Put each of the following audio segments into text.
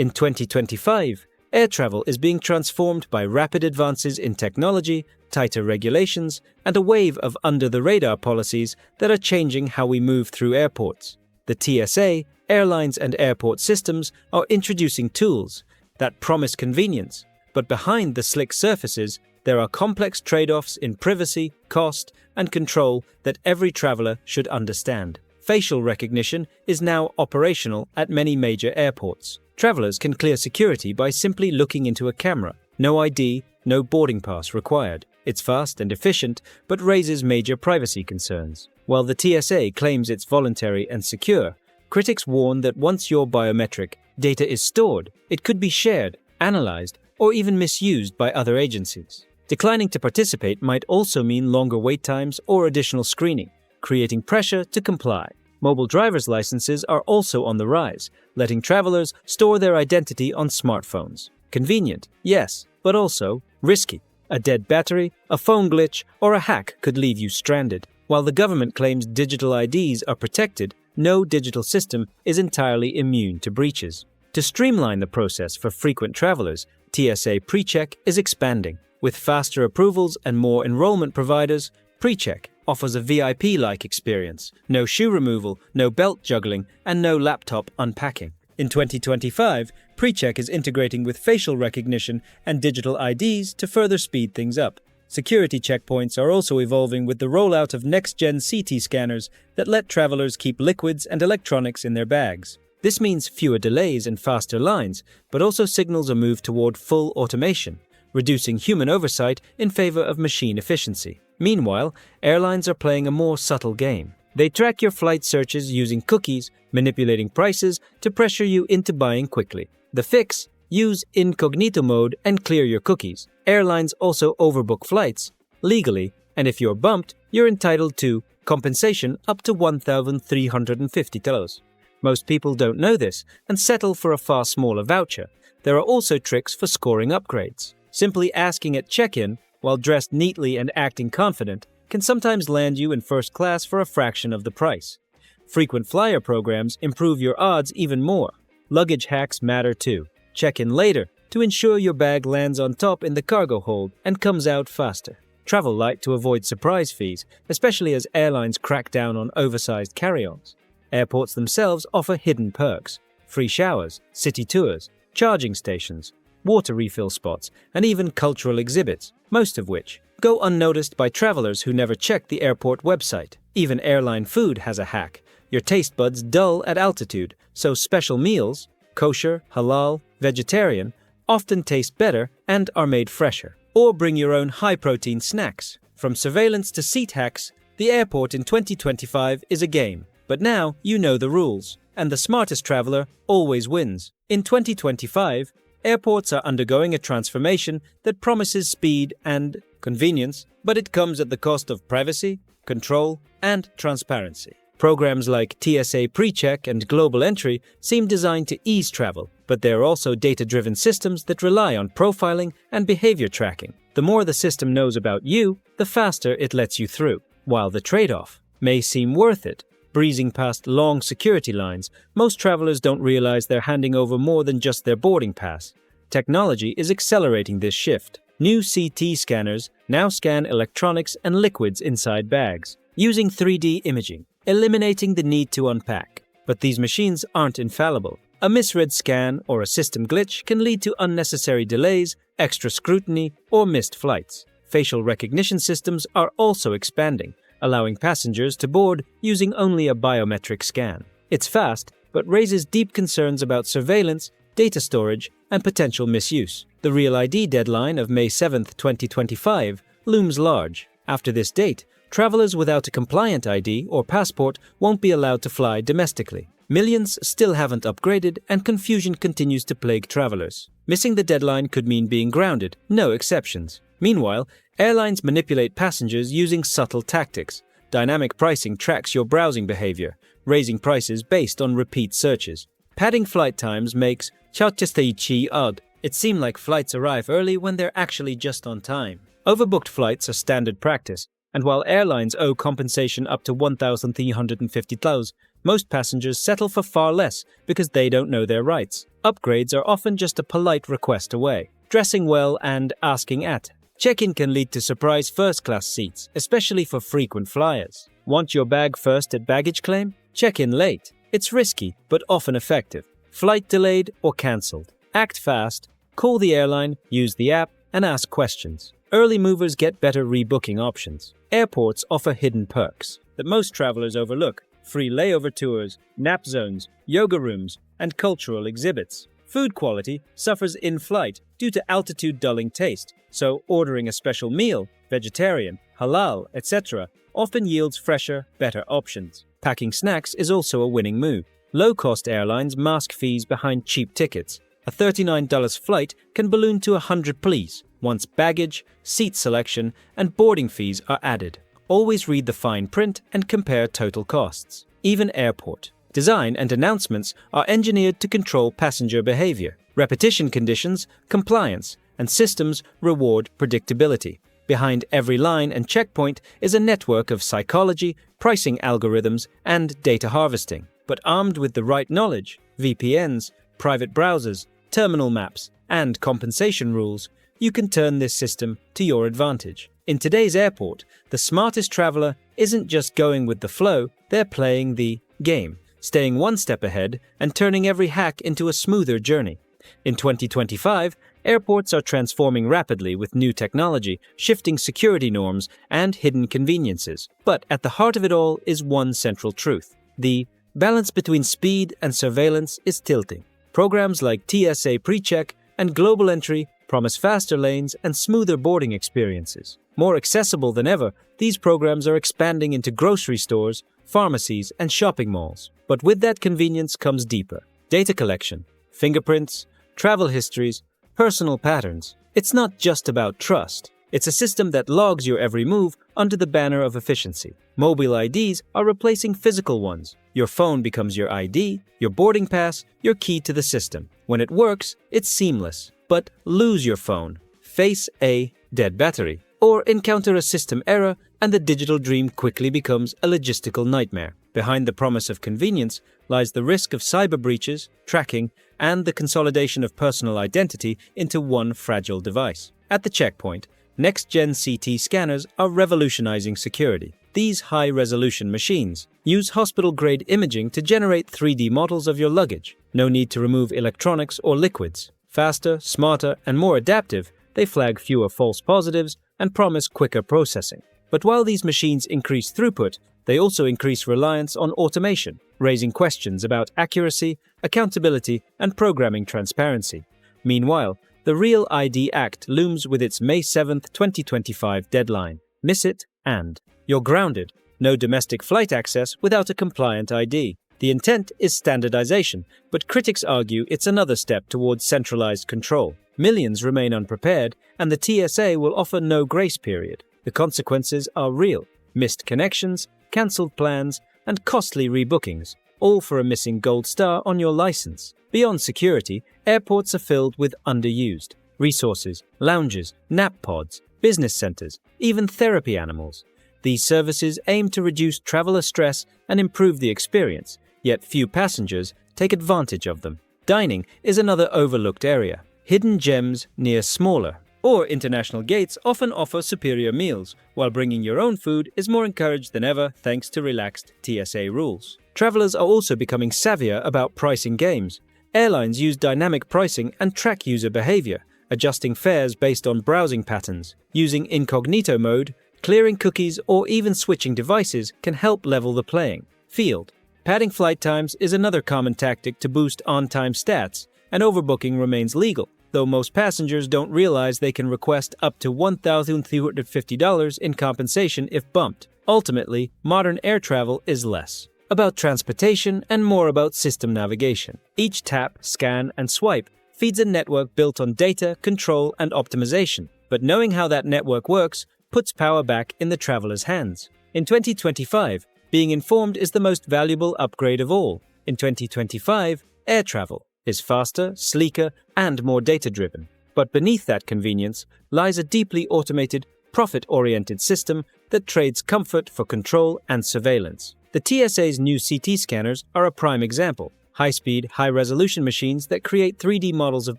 In 2025, air travel is being transformed by rapid advances in technology, tighter regulations, and a wave of under-the-radar policies that are changing how we move through airports. The TSA, airlines, and airport systems are introducing tools that promise convenience, but behind the slick surfaces, there are complex trade-offs in privacy, cost, and control that every traveler should understand. Facial recognition is now operational at many major airports. Travelers can clear security by simply looking into a camera. No ID, no boarding pass required. It's fast and efficient, but raises major privacy concerns. While the TSA claims it's voluntary and secure, critics warn that once your biometric data is stored, it could be shared, analyzed, or even misused by other agencies. Declining to participate might also mean longer wait times or additional screening, creating pressure to comply. Mobile driver's licenses are also on the rise, letting travelers store their identity on smartphones. Convenient, yes, but also risky. A dead battery, a phone glitch, or a hack could leave you stranded. While the government claims digital IDs are protected, no digital system is entirely immune to breaches. To streamline the process for frequent travelers, TSA PreCheck is expanding. With faster approvals and more enrollment providers, PreCheck offers a VIP-like experience. No shoe removal, no belt juggling, and no laptop unpacking. In 2025, PreCheck is integrating with facial recognition and digital IDs to further speed things up. Security checkpoints are also evolving with the rollout of next-gen CT scanners that let travelers keep liquids and electronics in their bags. This means fewer delays and faster lines, but also signals a move toward full automation, reducing human oversight in favor of machine efficiency. Meanwhile, airlines are playing a more subtle game. They track your flight searches using cookies, manipulating prices to pressure you into buying quickly. The fix? Use incognito mode and clear your cookies. Airlines also overbook flights legally, and if you're bumped, you're entitled to compensation up to $1,350. Most people don't know this and settle for a far smaller voucher. There are also tricks for scoring upgrades. Simply asking at check-in, while dressed neatly and acting confident, can sometimes land you in first class for a fraction of the price. Frequent flyer programs improve your odds even more. Luggage hacks matter too. Check in later to ensure your bag lands on top in the cargo hold and comes out faster. Travel light to avoid surprise fees, especially as airlines crack down on oversized carry-ons. Airports themselves offer hidden perks: free showers, city tours, charging stations, water refill spots, and even cultural exhibits, most of which go unnoticed by travelers who never check the airport website. Even airline food has a hack. Your taste buds dull at altitude, so special meals, kosher, halal, vegetarian, often taste better and are made fresher. Or bring your own high-protein snacks. From surveillance to seat hacks, the airport in 2025 is a game. But now you know the rules, and the smartest traveler always wins. In 2025, airports are undergoing a transformation that promises speed and convenience, but it comes at the cost of privacy, control, and transparency. Programs like TSA PreCheck and Global Entry seem designed to ease travel, but they are also data-driven systems that rely on profiling and behavior tracking. The more the system knows about you, the faster it lets you through. While the trade-off may seem worth it, breezing past long security lines, most travelers don't realize they're handing over more than just their boarding pass. Technology is accelerating this shift. New CT scanners now scan electronics and liquids inside bags, using 3D imaging, eliminating the need to unpack. But these machines aren't infallible. A misread scan or a system glitch can lead to unnecessary delays, extra scrutiny, or missed flights. Facial recognition systems are also expanding, allowing passengers to board using only a biometric scan. It's fast, but raises deep concerns about surveillance, data storage, and potential misuse. The Real ID deadline of May 7, 2025 looms large. After this date, travelers without a compliant ID or passport won't be allowed to fly domestically. Millions still haven't upgraded, and confusion continues to plague travelers. Missing the deadline could mean being grounded, no exceptions. Meanwhile, airlines manipulate passengers using subtle tactics. Dynamic pricing tracks your browsing behavior, raising prices based on repeat searches. Padding flight times makes Chautistaichi odd. It seems like flights arrive early when they're actually just on time. Overbooked flights are standard practice, and while airlines owe compensation up to $1,350, most passengers settle for far less because they don't know their rights. Upgrades are often just a polite request away. Dressing well and asking at. Check-in can lead to surprise first-class seats, especially for frequent flyers. Want your bag first at baggage claim? Check in late. It's risky, but often effective. Flight delayed or cancelled. Act fast, call the airline, use the app, and ask questions. Early movers get better rebooking options. Airports offer hidden perks that most travelers overlook. Free layover tours, nap zones, yoga rooms, and cultural exhibits. Food quality suffers in flight due to altitude dulling taste, so ordering a special meal, vegetarian, halal, etc., often yields fresher, better options. Packing snacks is also a winning move. Low-cost airlines mask fees behind cheap tickets. A $39 flight can balloon to $100 please once baggage, seat selection, and boarding fees are added. Always read the fine print and compare total costs. Even airport. Design and announcements are engineered to control passenger behavior. Repetition conditions, compliance, and systems reward predictability. Behind every line and checkpoint is a network of psychology, pricing algorithms, and data harvesting. But armed with the right knowledge, VPNs, private browsers, terminal maps, and compensation rules, you can turn this system to your advantage. In today's airport, the smartest traveler isn't just going with the flow, they're playing the game, staying one step ahead and turning every hack into a smoother journey. In 2025, airports are transforming rapidly with new technology, shifting security norms, and hidden conveniences. But at the heart of it all is one central truth. The balance between speed and surveillance is tilting. Programs like TSA PreCheck and Global Entry promise faster lanes and smoother boarding experiences. More accessible than ever, these programs are expanding into grocery stores, pharmacies, and shopping malls. But with that convenience comes deeper data collection, fingerprints, travel histories, personal patterns. It's not just about trust. It's a system that logs your every move under the banner of efficiency. Mobile IDs are replacing physical ones. Your phone becomes your ID, your boarding pass, your key to the system. When it works, it's seamless. But lose your phone, face a dead battery, or encounter a system error, and the digital dream quickly becomes a logistical nightmare. Behind the promise of convenience lies the risk of cyber breaches, tracking, and the consolidation of personal identity into one fragile device. At the checkpoint, next-gen CT scanners are revolutionizing security. These high-resolution machines use hospital-grade imaging to generate 3D models of your luggage. No need to remove electronics or liquids. Faster, smarter, and more adaptive, they flag fewer false positives and promise quicker processing. But while these machines increase throughput, they also increase reliance on automation, raising questions about accuracy, accountability, and programming transparency. Meanwhile, the Real ID Act looms with its May 7, 2025 deadline. Miss it, and you're grounded. No domestic flight access without a compliant ID. The intent is standardization, but critics argue it's another step towards centralized control. Millions remain unprepared, and the TSA will offer no grace period. The consequences are real: missed connections, cancelled plans, and costly rebookings, all for a missing gold star on your license. Beyond security, airports are filled with underused resources, lounges, nap pods, business centers, even therapy animals. These services aim to reduce traveler stress and improve the experience, yet few passengers take advantage of them. Dining is another overlooked area. Hidden gems near smaller or international gates often offer superior meals, while bringing your own food is more encouraged than ever thanks to relaxed TSA rules. Travelers are also becoming savvier about pricing games. Airlines use dynamic pricing and track user behavior, adjusting fares based on browsing patterns. Using incognito mode, clearing cookies, or even switching devices can help level the playing field. Padding flight times is another common tactic to boost on-time stats, and overbooking remains legal, though most passengers don't realize they can request up to $1,350 in compensation if bumped. Ultimately, modern air travel is less about transportation and more about system navigation. Each tap, scan, and swipe feeds a network built on data, control, and optimization. But knowing how that network works puts power back in the traveler's hands. In 2025, being informed is the most valuable upgrade of all. In 2025, air travel is faster, sleeker, and more data-driven. But beneath that convenience lies a deeply automated, profit-oriented system that trades comfort for control and surveillance. The TSA's new CT scanners are a prime example. high-speed, high-resolution machines that create 3D models of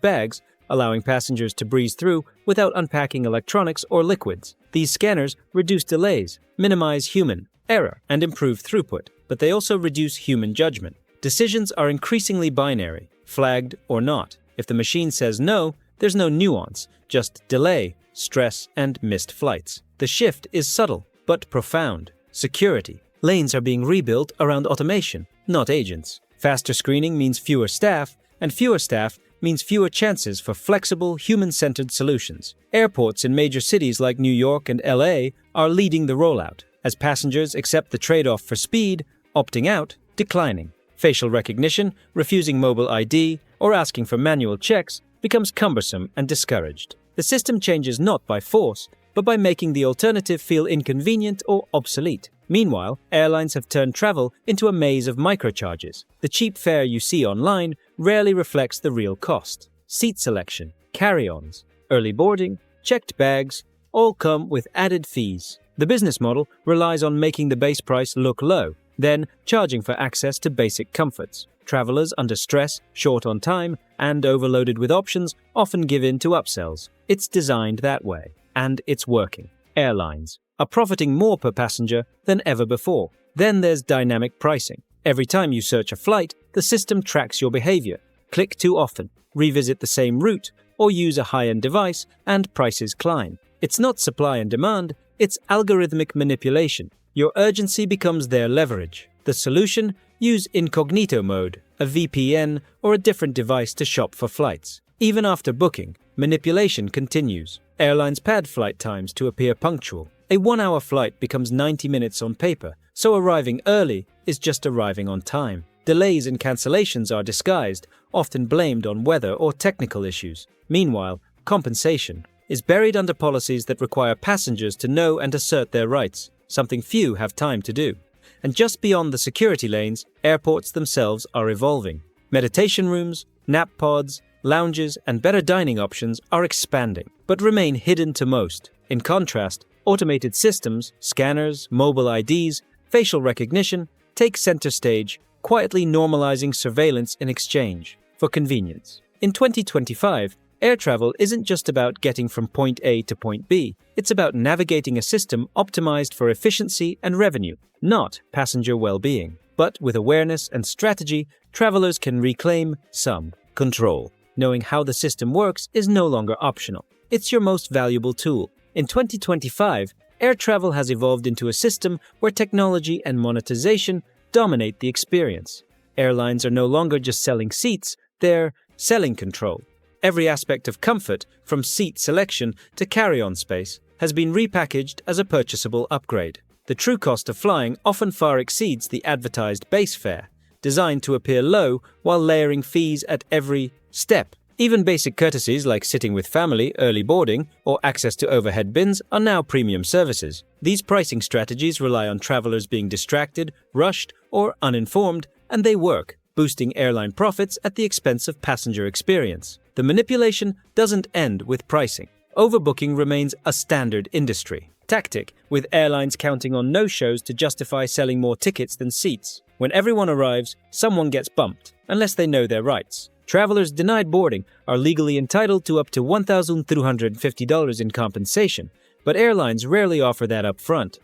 bags, allowing passengers to breeze through without unpacking electronics or liquids. These scanners reduce delays, minimize human error, and improve throughput, but they also reduce human judgment. Decisions are increasingly binary, flagged or not. If the machine says no, there's no nuance, just delay, stress, and missed flights. The shift is subtle, but profound. Security. Lanes are being rebuilt around automation, not agents. Faster screening means fewer staff, and fewer staff means fewer chances for flexible, human-centered solutions. Airports in major cities like New York and LA are leading the rollout, as passengers accept the trade-off for speed, opting out, declining. Facial recognition, refusing mobile ID, or asking for manual checks becomes cumbersome and discouraged. The system changes not by force, but by making the alternative feel inconvenient or obsolete. Meanwhile, airlines have turned travel into a maze of microcharges. The cheap fare you see online rarely reflects the real cost. Seat selection, carry-ons, early boarding, checked bags, all come with added fees. The business model relies on making the base price look low, then charging for access to basic comforts. Travelers under stress, short on time, and overloaded with options often give in to upsells. It's designed that way, and it's working. Airlines are profiting more per passenger than ever before. Then there's dynamic pricing. Every time you search a flight, the system tracks your behavior. Click too often, revisit the same route, or use a high-end device, and prices climb. It's not supply and demand, it's algorithmic manipulation. Your urgency becomes their leverage. The solution? Use incognito mode, a VPN, or a different device to shop for flights. Even after booking, manipulation continues. Airlines pad flight times to appear punctual. A 1-hour flight becomes 90 minutes on paper, so arriving early is just arriving on time. Delays and cancellations are disguised, often blamed on weather or technical issues. Meanwhile, compensation is buried under policies that require passengers to know and assert their rights, something few have time to do. And just beyond the security lanes, airports themselves are evolving. Meditation rooms, nap pods, lounges, and better dining options are expanding, but remain hidden to most. In contrast, automated systems, scanners, mobile IDs, facial recognition take center stage, quietly normalizing surveillance in exchange for convenience. In 2025, air travel isn't just about getting from point A to point B. It's about navigating a system optimized for efficiency and revenue, not passenger well-being. But with awareness and strategy, travelers can reclaim some control. Knowing how the system works is no longer optional. It's your most valuable tool. In 2025, air travel has evolved into a system where technology and monetization dominate the experience. Airlines are no longer just selling seats, they're selling control. Every aspect of comfort, from seat selection to carry-on space, has been repackaged as a purchasable upgrade. The true cost of flying often far exceeds the advertised base fare, designed to appear low while layering fees at every step. Even basic courtesies like sitting with family, early boarding, or access to overhead bins are now premium services. These pricing strategies rely on travelers being distracted, rushed, or uninformed, and they work, boosting airline profits at the expense of passenger experience. The manipulation doesn't end with pricing. Overbooking remains a standard industry tactic, with airlines counting on no-shows to justify selling more tickets than seats. When everyone arrives, someone gets bumped, unless they know their rights. Travelers denied boarding are legally entitled to up to $1,350 in compensation, but airlines rarely offer that up front.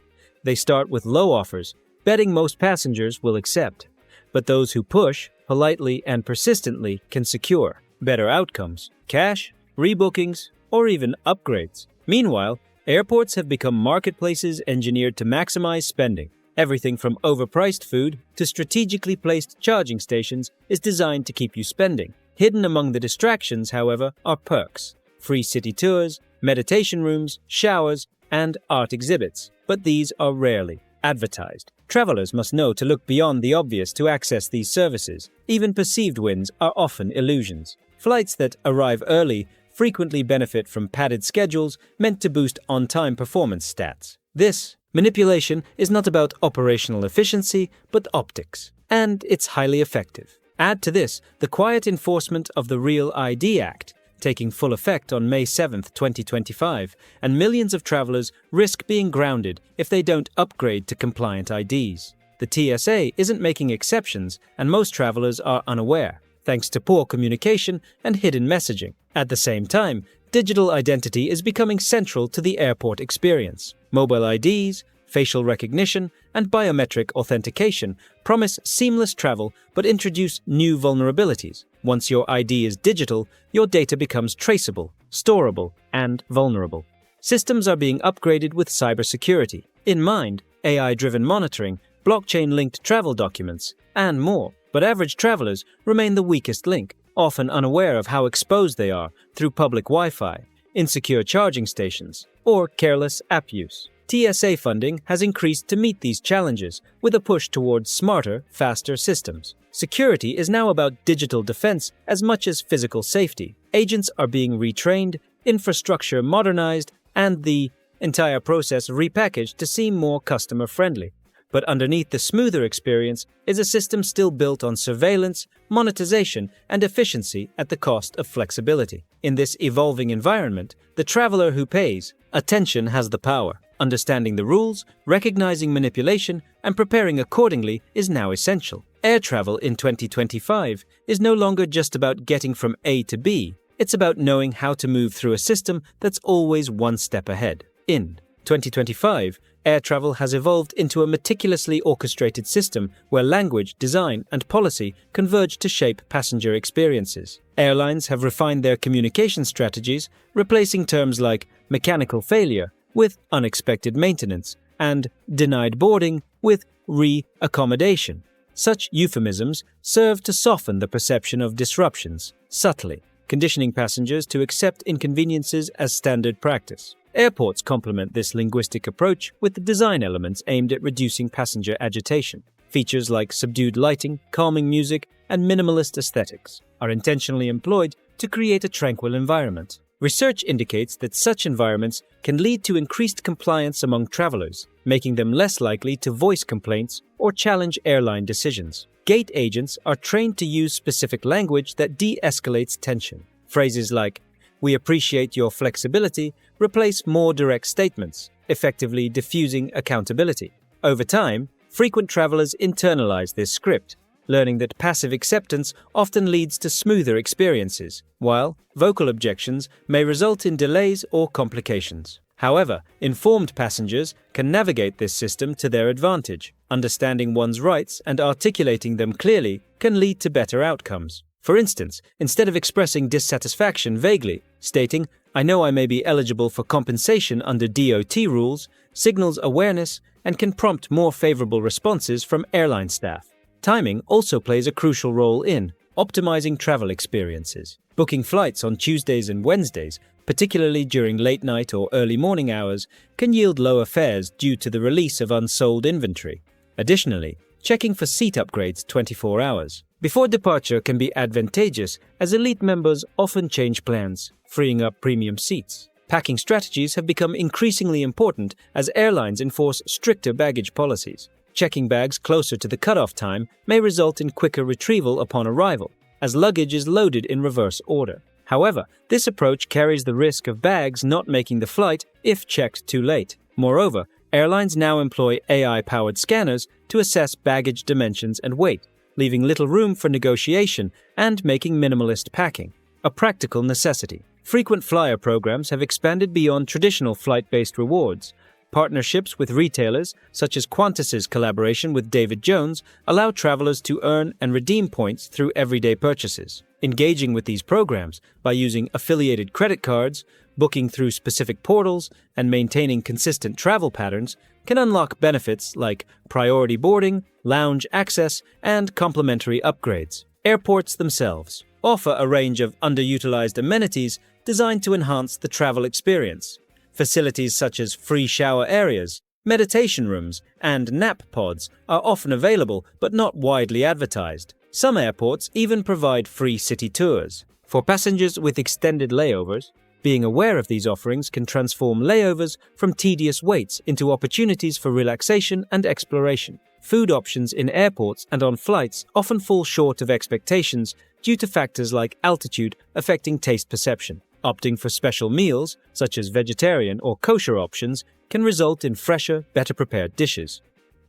They start with low offers, betting most passengers will accept. But those who push, politely and persistently, can secure better outcomes, cash, rebookings, or even upgrades. Meanwhile, airports have become marketplaces engineered to maximize spending. Everything from overpriced food to strategically placed charging stations is designed to keep you spending. Hidden among the distractions, however, are perks: free city tours, meditation rooms, showers, and art exhibits. But these are rarely advertised. Travelers must know to look beyond the obvious to access these services. Even perceived wins are often illusions. Flights that arrive early frequently benefit from padded schedules meant to boost on-time performance stats. This manipulation is not about operational efficiency, but optics, and it's highly effective. Add to this the quiet enforcement of the Real ID Act, taking full effect on May 7, 2025, and millions of travelers risk being grounded if they don't upgrade to compliant IDs. the TSA isn't making exceptions, and most travelers are unaware, thanks to poor communication and hidden messaging. At the same time, digital identity is becoming central to the airport experience. Mobile IDs, facial recognition, and biometric authentication promise seamless travel but introduce new vulnerabilities. Once your ID is digital, your data becomes traceable, storable, and vulnerable. Systems are being upgraded with cybersecurity in mind, AI-driven monitoring, blockchain-linked travel documents, and more. But average travelers remain the weakest link, often unaware of how exposed they are through public Wi-Fi, insecure charging stations, or careless app use. TSA funding has increased to meet these challenges with a push towards smarter, faster systems. Security is now about digital defense as much as physical safety. Agents are being retrained, infrastructure modernized, and the entire process repackaged to seem more customer-friendly. But underneath the smoother experience is a system still built on surveillance, monetization, and efficiency at the cost of flexibility. In this evolving environment, the traveler who pays attention has the power. Understanding the rules, recognizing manipulation, and preparing accordingly is now essential. Air travel in 2025 is no longer just about getting from A to B. It's about knowing how to move through a system that's always one step ahead. In 2025, air travel has evolved into a meticulously orchestrated system where language, design, and policy converge to shape passenger experiences. Airlines have refined their communication strategies, replacing terms like mechanical failure with unexpected maintenance and denied boarding with re-accommodation. Such euphemisms serve to soften the perception of disruptions subtly, conditioning passengers to accept inconveniences as standard practice. Airports complement this linguistic approach with the design elements aimed at reducing passenger agitation. Features like subdued lighting, calming music, and minimalist aesthetics are intentionally employed to create a tranquil environment. Research indicates that such environments can lead to increased compliance among travelers, making them less likely to voice complaints or challenge airline decisions. Gate agents are trained to use specific language that de-escalates tension. Phrases like, "We appreciate your flexibility," replace more direct statements, effectively diffusing accountability. Over time, frequent travelers internalize this script, learning that passive acceptance often leads to smoother experiences, while vocal objections may result in delays or complications. However, informed passengers can navigate this system to their advantage. Understanding one's rights and articulating them clearly can lead to better outcomes. For instance, instead of expressing dissatisfaction vaguely, stating, "I know I may be eligible for compensation under DOT rules," signals awareness and can prompt more favorable responses from airline staff. Timing also plays a crucial role in optimizing travel experiences. Booking flights on Tuesdays and Wednesdays, particularly during late night or early morning hours, can yield lower fares due to the release of unsold inventory. Additionally, checking for seat upgrades 24 hours before departure can be advantageous, as elite members often change plans, freeing up premium seats. Packing strategies have become increasingly important as airlines enforce stricter baggage policies. Checking bags closer to the cutoff time may result in quicker retrieval upon arrival, as luggage is loaded in reverse order. However, this approach carries the risk of bags not making the flight if checked too late. Moreover, airlines now employ AI-powered scanners to assess baggage dimensions and weight, leaving little room for negotiation and making minimalist packing a practical necessity. Frequent flyer programs have expanded beyond traditional flight-based rewards. Partnerships with retailers, such as Qantas's collaboration with David Jones, allow travelers to earn and redeem points through everyday purchases. Engaging with these programs by using affiliated credit cards, booking through specific portals, and maintaining consistent travel patterns can unlock benefits like priority boarding, lounge access, and complimentary upgrades. Airports themselves offer a range of underutilized amenities designed to enhance the travel experience. Facilities such as free shower areas, meditation rooms, and nap pods are often available but not widely advertised. Some airports even provide free city tours. For passengers with extended layovers, being aware of these offerings can transform layovers from tedious waits into opportunities for relaxation and exploration. Food options in airports and on flights often fall short of expectations due to factors like altitude affecting taste perception. Opting for special meals, such as vegetarian or kosher options, can result in fresher, better prepared dishes.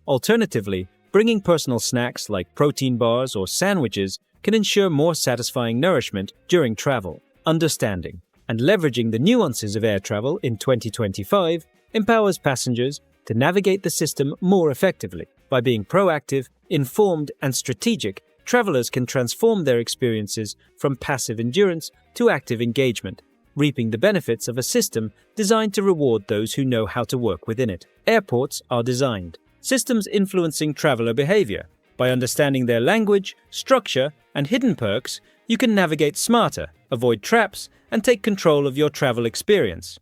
Alternatively, Bringing personal snacks like protein bars or sandwiches can ensure more satisfying nourishment during travel. Understanding and leveraging the nuances of air travel in 2025 empowers passengers to navigate the system more effectively. By being proactive, informed, and strategic, travelers can transform their experiences from passive endurance to active engagement, reaping the benefits of a system designed to reward those who know how to work within it. Airports are designed systems influencing traveler behavior. By understanding their language, structure, and hidden perks, you can navigate smarter, avoid traps, and take control of your travel experience.